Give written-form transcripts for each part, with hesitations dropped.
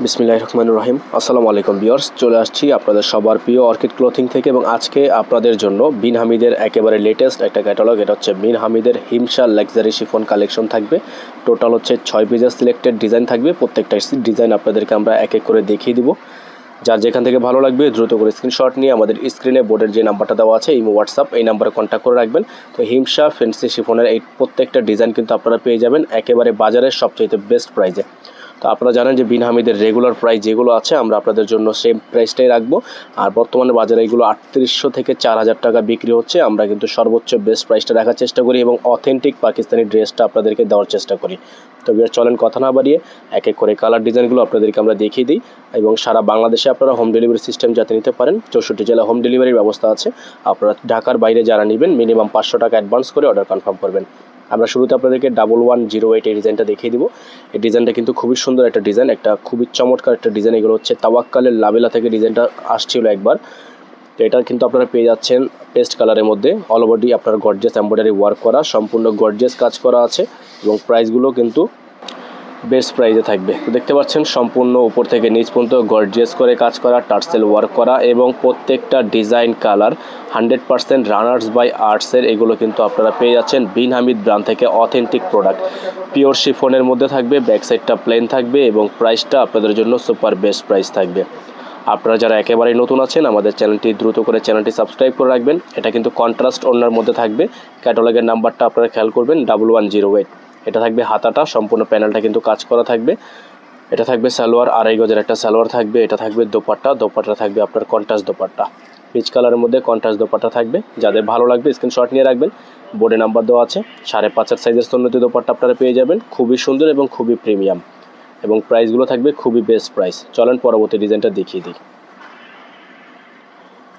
বিসমিল্লাহির রহমানির রহিম। আসসালামু আলাইকুম ভিউয়ার্স, চলে আসছি আপনাদের সবার প্রিয় অর্কিড ক্লথিং থেকে এবং আজকে আপনাদের জন্য বিন হামিদের একেবারে লেটেস্ট একটা ক্যাটালগ। এটা হচ্ছে বিন হামিদের হিমশা লাক্সারি শিফন কালেকশন থাকবে। টোটাল হচ্ছে 6 পিসের সিলেক্টেড ডিজাইন থাকবে। প্রত্যেকটা ডিজাইন আপনাদেরকে আমরা এক এক করে দেখিয়ে দিব। যার যেখান থেকে ভালো লাগবে দ্রুত করে স্ক্রিনশট নিয়ে আমাদের স্ক্রিনে বোর্ডের যে নাম্বারটা দেওয়া আছে ইমো হোয়াটসঅ্যাপ এই নাম্বারে কন্ট্যাক্ট করে রাখবেন। তো হিমশা ফ্যান্সি শিফনের এই প্রত্যেকটা ডিজাইন কিন্তু আপনারা পেয়ে যাবেন একেবারে বাজারের সবচেয়ে বেস্ট প্রাইসে। তো আপনারা জানেন যে বিন হামিদের রেগুলার প্রাইস যেগুলো আছে আমরা আপনাদের জন্য সেম প্রাইসটাই রাখবো। আর বর্তমানে বাজারে এগুলো 3800 থেকে 4000 টাকা বিক্রি হচ্ছে। আমরা কিন্তু সর্বোচ্চ বেস্ট প্রাইসটা রাখার চেষ্টা করি এবং অথেন্টিক পাকিস্তানি ড্রেসটা আপনাদেরকে দেওয়ার চেষ্টা করি। তো চলেন কথা না বাড়িয়ে এক এক করে কালার ডিজাইনগুলো আপনাদেরকে আমরা দেখিয়ে দিই এবং সারা বাংলাদেশে আপনারা হোম ডেলিভারি সিস্টেম যাতে নিতে পারেন 64 জেলা হোম ডেলিভারির ব্যবস্থা আছে। আপনারা ঢাকার বাইরে যারা নেবেন মিনিমাম 500 টাকা অ্যাডভান্স করে অর্ডার কনফার্ম করবেন। আমরা শুরুতে আপনাদেরকে 1108 এই ডিজাইনটা দেখিয়ে দিব। এই ডিজাইনটা কিন্তু খুবই সুন্দর একটা ডিজাইন, একটা খুবই চমৎকার একটা ডিজাইন। এগুলো হচ্ছে তাওয়াক্কালের লাবেলা থেকে ডিজাইনটা আসছিল একবার। তো এটা কিন্তু আপনারা পেয়ে যাচ্ছেন পেস্ট কালারের মধ্যে। অল বডি আপনার গর্জিয়াস এমব্রয়ডারি ওয়ার্ক করা, সম্পূর্ণ গর্জিয়াস কাজ করা আছে এবং প্রাইসগুলো কিন্তু বেস্ট প্রাইসে থাকবে। তো দেখতে পাচ্ছেন সম্পূর্ণ উপর থেকে নিচ পর্যন্ত গর্জিয়াস করে কাজ করা, টার্সেল ওয়ার্ক করা এবং প্রত্যেকটা ডিজাইন কালার 100% রানার্স বাই আর্টসের। এগুলো কিন্তু আপনারা পেয়ে যাচ্ছেন বিন হামিদ ব্র্যান্ড থেকে অথেন্টিক প্রোডাক্ট। পিওর শিফনের মধ্যে থাকবে, ব্যাক সাইডটা প্লেন থাকবে এবং প্রাইসটা আপনাদের জন্য সুপার বেস্ট প্রাইস থাকবে। আপনারা যারা একেবারেই নতুন আছেন আমাদের চ্যানেলটি দ্রুত করে চ্যানেলটি সাবস্ক্রাইব করে রাখবেন। এটা কিন্তু কন্ট্রাস্ট ওড়নার মধ্যে থাকবে। ক্যাটালগের নাম্বারটা আপনারা খেয়াল করবেন 1108। এটা থাকবে হাতাটা, সম্পূর্ণ প্যানেলটা কিন্তু কাজ করা থাকবে। এটা থাকবে সালোয়ার, 2.5 গজের একটা সালোয়ার থাকবে। এটা থাকবে দোপাট্টা, দোপাট্টা থাকবে আপনার কন্ট্রাস্ট দোপাট্টা, পিচ কালারের মধ্যে কন্ট্রাস্ট দোপাট্টা থাকবে। যাদের ভালো লাগবে স্ক্রিনশট নিয়ে রাখবেন। বোর্ডে নাম্বার দেওয়া আছে। 5.5 সাইজের সুন্নতি দোপাট্টা আপনারা পেয়ে যাবেন, খুবই সুন্দর এবং খুবই প্রিমিয়াম এবং প্রাইসগুলো থাকবে খুবই বেস্ট প্রাইস। চলেন পরবর্তী ডিজাইনটা দেখিয়ে দিই।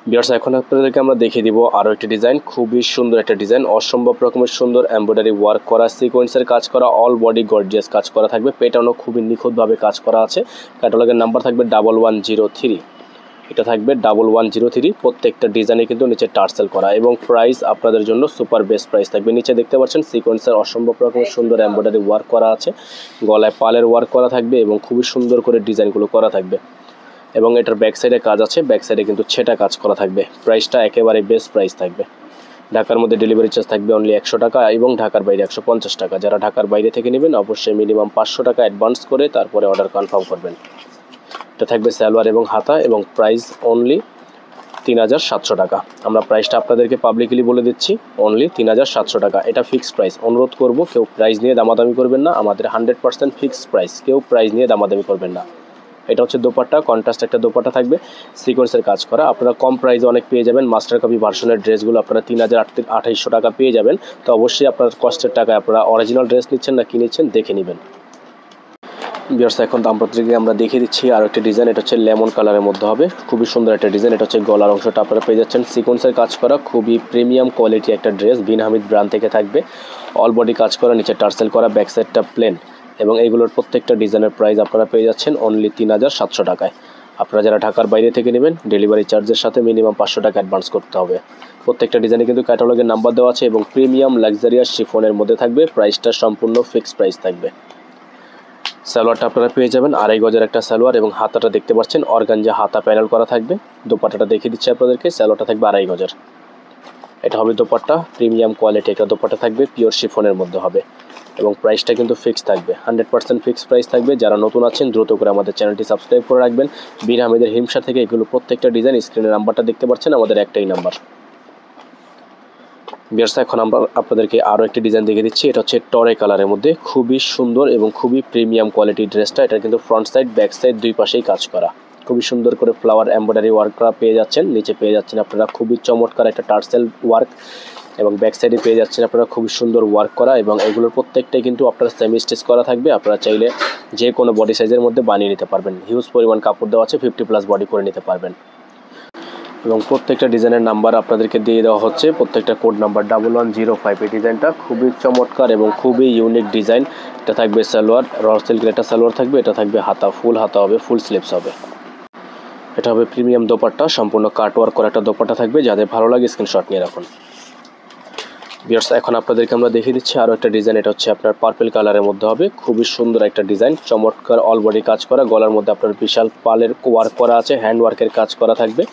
ভিউয়ার্স, এখন আপনাদেরকে আমরা দেখিয়ে দিব আরও একটি ডিজাইন, খুবই সুন্দর একটা ডিজাইন, অসম্ভব রকমের সুন্দর এমব্রয়ডারি ওয়ার্ক করা, সিকোয়েন্সের কাজ করা, অল বডি গর্জিয়াস কাজ করা থাকবে। প্যাটার্নও খুবই নিখুঁতভাবে কাজ করা আছে। ক্যাটালগের নাম্বার থাকবে 1103। এটা থাকবে 1103। প্রত্যেকটা ডিজাইনে কিন্তু নিচে টার্সেল করা এবং প্রাইস আপনাদের জন্য সুপার বেস্ট প্রাইস থাকবে। নিচে দেখতে পাচ্ছেন সিকোয়েন্সের অসম্ভব রকমের সুন্দর এমব্রয়ডারি ওয়ার্ক করা আছে, গলায় পালের ওয়ার্ক করা থাকবে এবং খুবই সুন্দর করে ডিজাইনগুলো করা থাকবে এবং এটার ব্যাক সাইডে কাজ আছে, ব্যাক সাইডে কিন্তু ছেটা কাজ করা থাকবে। প্রাইসটা একেবারে বেস্ট প্রাইস থাকবে। ঢাকার মধ্যে ডেলিভারি চার্জ থাকবে অনলি 100 টাকা এবং ঢাকার বাইরে 150 টাকা। যারা ঢাকার বাইরে থেকে নেবেন অবশ্যই মিনিমাম 500 টাকা অ্যাডভান্স করে তারপরে অর্ডার কনফার্ম করবেন। এটা থাকবে সালোয়ার এবং হাতা এবং প্রাইস অনলি 3700 টাকা। আমরা প্রাইসটা আপনাদেরকে পাবলিকলি বলে দিচ্ছি, অনলি 3700 টাকা। এটা ফিক্সড প্রাইস। অনুরোধ করব কেউ প্রাইস নিয়ে দামাদামি করবেন না। আমাদের 100% ফিক্সড প্রাইস, কেউ প্রাইস নিয়ে দামাদামি করবেন না। এটা হচ্ছে দোপাট্টা, কন্ট্রাস্ট একটা দোপাট্টা থাকবে, সিকোয়েন্সের কাজ করা। আপনারা কম প্রাইসে অনেক পেয়ে যাবেন। মাস্টার কপি ভার্সনের ড্রেসগুলো আপনারা 3800 টাকা পেয়ে যাবেন। তো অবশ্যই আপনার কষ্টের টাকায় আপনারা অরিজিনাল ড্রেস নিচ্ছেন না কি নিচ্ছেন দেখে নেবেন। ভিউয়ার্স, এখন আপনাদেরকে আমরা দেখিয়ে দিচ্ছি আর একটা ডিজাইন। এটা হচ্ছে লেমন কালারের মধ্যে হবে, খুবই সুন্দর একটা ডিজাইন। এটা হচ্ছে গলার অংশটা আপনারা পেয়ে যাচ্ছেন সিকোয়েন্সের কাজ করা, খুবই প্রিমিয়াম কোয়ালিটি একটা ড্রেস। বিন হামিদ ব্র্যান্ড থেকে থাকবে। অল বডি কাজ করা, নিচে টার্সেল করা, ব্যাক সাইডটা প্লেন এবং এইগুলোর প্রত্যেকটা ডিজাইনের প্রাইস আপনারা পেয়ে যাচ্ছেন অনলি 3700 টাকায়। আপনারা যারা ঢাকার বাইরে থেকে নেবেন ডেলিভারি চার্জের সাথে মিনিমাম 500 টাকা অ্যাডভান্স করতে হবে। প্রত্যেকটা ডিজাইনে কিন্তু ক্যাটালগের নাম্বার দেওয়া আছে এবং প্রিমিয়াম লাক্সারিয়াস শিফনের মধ্যে থাকবে। প্রাইসটা সম্পূর্ণ ফিক্সড প্রাইস থাকবে। সালোয়ারটা আপনারা পেয়ে যাবেন 2.5 গজের একটা সালোয়ার এবং হাতাটা দেখতে পাচ্ছেন অর্গানজা হাতা প্যানেল করা থাকবে। দোপাট্টাটা দেখিয়ে দিচ্ছি আপনাদেরকে। সালোয়ারটা থাকবে 2.5 গজের। এটা হবে দোপাট্টা, প্রিমিয়াম কোয়ালিটি একটা দোপাট্টা থাকবে, পিওর শিফনের মধ্যে হবে এবং প্রাইসটা কিন্তু ফিক্সড থাকবে, 100% ফিক্সড প্রাইস থাকবে। যারা নতুন আছেন দ্রুত করে আমাদের চ্যানেলটি সাবস্ক্রাইব করে রাখবেন। বিন হামিদের হিমশা থেকে এগুলো প্রত্যেকটা ডিজাইন। স্ক্রিনের নাম্বারটা দেখতে পাচ্ছেন, আমাদের একটাই নাম্বার। ভিউয়ার্স, এখন আমরা আপনাদেরকে আরও একটি ডিজাইন দেখিয়ে দিচ্ছি। এটা হচ্ছে টরে কালারের মধ্যে, খুবই সুন্দর এবং খুবই প্রিমিয়াম কোয়ালিটির ড্রেসটা। এটা কিন্তু ফ্রন্ট সাইড ব্যাক সাইড দুই পাশেই কাজ করা, খুবই সুন্দর করে ফ্লাওয়ার এমব্রয়ডারি ওয়ার্ক করা পেয়ে যাচ্ছেন। নিচে পেয়ে যাচ্ছেন আপনারা খুবই চমৎকার একটা টার্সেল ওয়ার্ক এবং ব্যাক সাইডে পেয়ে যাচ্ছেন আপনারা খুবই সুন্দর ওয়ার্ক করা এবং এগুলোর প্রত্যেকটাই কিন্তু আপনারা সেমি স্টিচ করা থাকবে। আপনারা চাইলে যে কোনো বডি সাইজের মধ্যে বানিয়ে নিতে পারবেন। হিউজ পরিমাণ কাপড় দেওয়া আছে, 50+ বডি করে নিতে পারবেন এবং প্রত্যেকটা ডিজাইনের নাম্বার আপনাদেরকে দিয়ে দেওয়া হচ্ছে। প্রত্যেকটা কোড নাম্বার 1105। এই ডিজাইনটা খুবই চমৎকার এবং খুবই ইউনিক ডিজাইন। এটা থাকবে সালোয়ার, র সিল্কের একটা সালোয়ার থাকবে। এটা থাকবে হাতা, ফুল হাতা হবে, ফুল স্লিভস হবে। এটা হবে প্রিমিয়াম দোপাট্টা, সম্পূর্ণ কাট ওয়ার্ক করা একটা দোপাট্টা থাকবে। যাদের ভালো লাগে স্ক্রিনশট নিয়ে রাখুন। ভিউয়ার্স এখন আপনাদেরকে আমরা দেখিয়ে দিচ্ছি আরও একটা ডিজাইন। এটা হচ্ছে আপনার পার্পল কালারের মধ্যে হবে, খুবই সুন্দর একটা ডিজাইন, চমৎকার অল বডি কাজ করা, গলার মধ্যে আপনার বিশাল পালের ওয়ার্ক করা আছে, হ্যান্ড ওয়ার্কের কাজ করা থাকবে।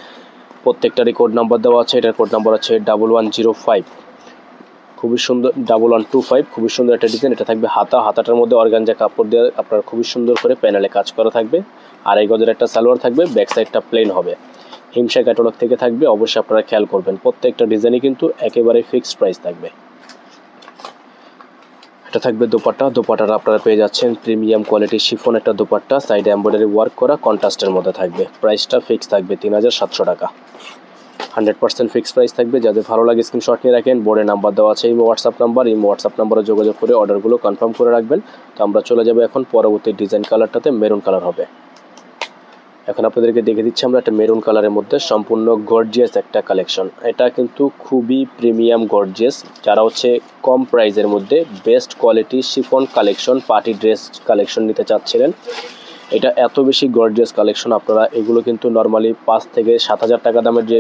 প্রত্যেকটারই কোড নাম্বার দেওয়া আছে, এটার কোড নাম্বার আছে 1105, খুবই সুন্দর 1125, খুবই সুন্দর একটা ডিজাইন। এটা থাকবে হাতাটার মধ্যে অর্গানজা কাপড় দিয়ে আপনার খুবই সুন্দর করে প্যানেলে কাজ করা থাকবে। আর এই গজের একটা সালোয়ার থাকবে, ব্যাক সাইডটা প্লেন হবে, হিমসা ক্যাটালগ থেকে থাকবে, অবশ্যই আপনারা খেয়াল করবেন। প্রত্যেকটা ডিজাইনই কিন্তু একেবারে ফিক্সড প্রাইস থাকবে। এটা থাকবে দোপাট্টাটা আপনারা পেয়ে যাচ্ছেন প্রিমিয়াম কোয়ালিটির শিফন একটা দোপাট্টা, সাইডে এমব্রয়ডারি ওয়ার্ক করা, কন্ট্রাস্টের মধ্যে থাকবে। প্রাইসটা ফিক্স থাকবে 3700 টাকা, 100% ফিক্সড প্রাইস থাকবে। যাদের ভালো লাগে স্ক্রিনশট নিয়ে রাখেন, বোর্ডে নাম্বার দেওয়া আছে, এই হোয়াটসঅ্যাপ নাম্বারে যোগাযোগ করে অর্ডারগুলো কনফার্ম করে রাখবেন। তো আমরা চলে যাবো এখন পরবর্তী ডিজাইন কালারটাতে, মেরুন কালার হবে। এখন আপনাদেরকে দেখে দিচ্ছি আমরা একটা মেরুন কালারের মধ্যে সম্পূর্ণ গর্জিয়াস একটা কালেকশন। এটা কিন্তু খুবই প্রিমিয়াম গর্জিয়াস, যারা হচ্ছে কম প্রাইসের মধ্যে best quality chiffon collection, party dress collection নিতে চাচ্ছিলেন, এটা এত বেশি গর্জিয়াস কালেকশন। আপনারা এগুলো কিন্তু নর্মালি 5 থেকে 7000 টাকা দামের যে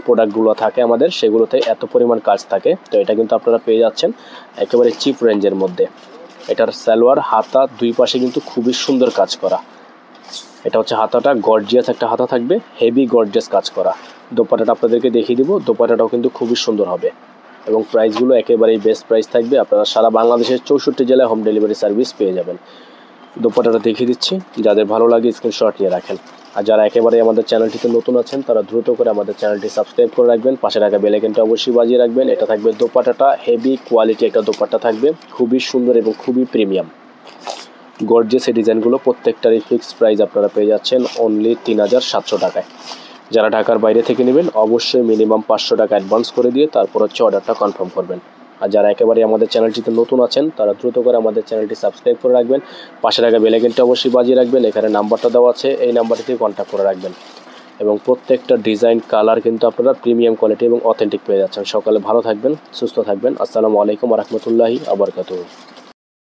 প্রোডাক্টগুলো থাকে আমাদের, সেগুলোতে এত পরিমাণ কাজ থাকে। তো এটা কিন্তু আপনারা পেয়ে যাচ্ছেন একেবারে চিপ রেঞ্জের মধ্যে। এটার সালোয়ার হাতা দুই পাশে কিন্তু খুবই সুন্দর কাজ করা। এটা হচ্ছে হাতাটা, গর্জিয়াস একটা হাতা থাকবে, হেভি গর্জিয়াস কাজ করা। দোপাট্টাটা আপনাদেরকে দেখিয়ে দিব, দোপাট্টাটাও কিন্তু খুবই সুন্দর হবে এবং প্রাইসগুলো একেবারেই বেস্ট প্রাইস থাকবে। আপনারা সারা বাংলাদেশের 64 জেলায় হোম ডেলিভারি সার্ভিস পেয়ে যাবেন। দোপাট্টাটা দেখিয়ে দিচ্ছি, যাদের ভালো লাগে স্ক্রিনশট নিয়ে রাখেন। আর যারা একেবারে আমাদের চ্যানেলটিতে নতুন আছেন, তারা দ্রুত করে আমাদের চ্যানেলটি সাবস্ক্রাইব করে রাখবেন, পাশে রাখা বেল আইকনটা অবশ্যই বাজিয়ে রাখবেন। এটা থাকবে দোপাট্টাটা, হেভি কোয়ালিটি একটা দোপাট্টা থাকবে, খুবই সুন্দর এবং খুবই প্রিমিয়াম গর্জিয়াস। এই ডিজাইনগুলো প্রত্যেকটারই ফিক্সড প্রাইস আপনারা পেয়ে যাচ্ছেন অনলি 3700 টাকায়। যারা ঢাকার বাইরে থেকে নেবেন অবশ্যই মিনিমাম 500 টাকা অ্যাডভান্স করে দিয়ে তারপর হচ্ছে অর্ডারটা কনফার্ম করবেন। আর যারা একেবারে আমাদের চ্যানেলটিতে নতুন আছেন, তারা দ্রুত করে আমাদের চ্যানেলটি সাবস্ক্রাইব করে রাখবেন, পাশে রাখা বেল আইকনটা অবশ্যই বাজিয়ে রাখবেন। এখানে নাম্বারটা দেওয়া আছে, এই নাম্বারটিতে কন্ট্যাক্ট করে রাখবেন। এবং প্রত্যেকটা ডিজাইন কালার কিন্তু আপনারা প্রিমিয়াম কোয়ালিটি এবং অথেন্টিক পেয়ে যাচ্ছেন। সকালে ভালো থাকবেন, সুস্থ থাকবেন। আসসালামু আলাইকুম ওয়া রাহমাতুল্লাহি ওয়া বারাকাতুহু।